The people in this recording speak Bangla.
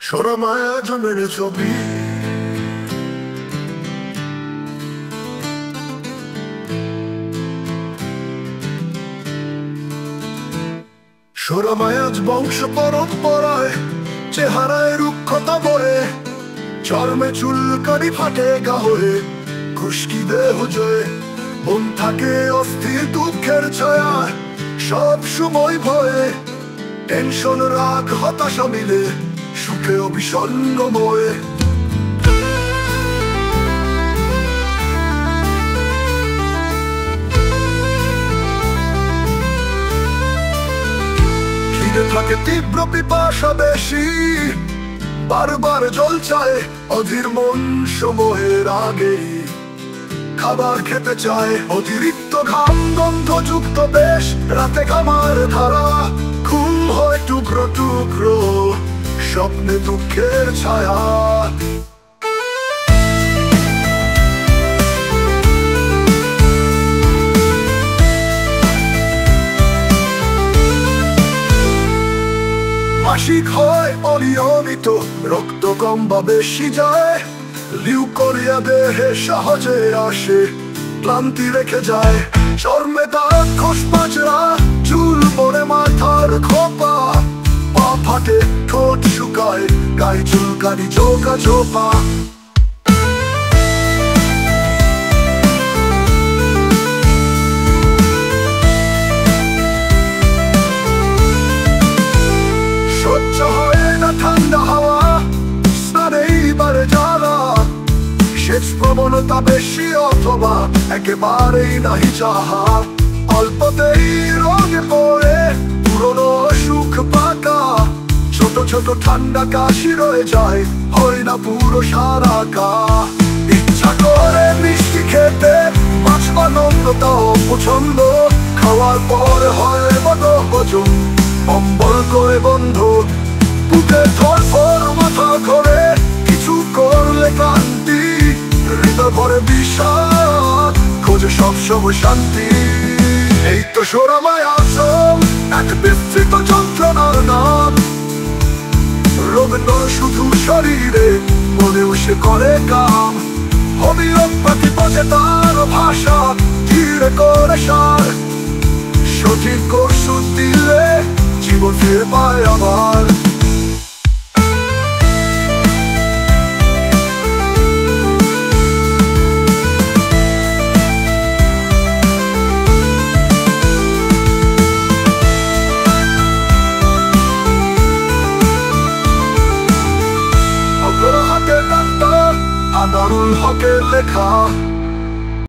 সোনা মায়া জমের ছবি সোনা মায়াজ বংশ পরম্পরায় চেহারায় রুক্ষতা বয়ে চর্মে চুলকানি ফাটে গা হয়ে খুশকি দেহ জয়ে মন থাকে অস্থির দুঃখের ছায়া সব সময় ভয়ে টেনশন রাগ হতাশা মিলে সুখেও বিষণ্ণময় খিদে থাকে তীব্র পিপাসা বেশি বারবার জল চায় অধীর মন সময়ের আগেই খাবার খেতে চায় অতিরিক্ত ঘাম গন্ধযুক্ত বেশ রাতে ঘামার ধারা ঘুম হয় টুকরো টুকরো স্বপ্নে দুঃখের ছায়া মাসিক হয় অনিয়মিত রক্ত কম বা বেশি যায় লিউকোরিয়া দেহে সহজে আসে ক্লান্তি রেখে যায় চর্মে দাগ খোসপাচরা চুল পড়ে মাথার খোপা পা ফাটে ঠোঁট শুকায় গায়ে চুলকানি চৌকা চোপা সহ্য হয় না ঠান্ডা হাওয়া স্নানেই বারে জ্বালা সেচ প্রবণতা বেশি অথবা একেবারেই নাহি চাহা অল্পতেই রঙে পড়ে পুরনো সুখ পাকা ছোট ছোট ঠান্ডা কাশি রয়ে যায় হয় না পুরো সারা গা ইচ্ছা করে মিষ্টি খেতে মাছ বা নম্রতাও পছন্দ খাওয়ার পর হয় বদহজম অম্বল করে বন্ধ বুকে ধরফর মাথা করে কিছু করলে ক্লান্তি হৃদয় ভরে বিষাদ খোঁজে সবসময় শান্তি এই তো সোনা মায়া এক বিস্তৃত যন্ত্রণার নাম রোগ নয় শুধু শরীরে মনেও সে করে কাম হোমিওপ্যাথি পথে তার ভাষা ধীরে করে সার সঠিক ওষুধ দিলে জীবন ফিরে পায় আবার আনারুল হকের লেখা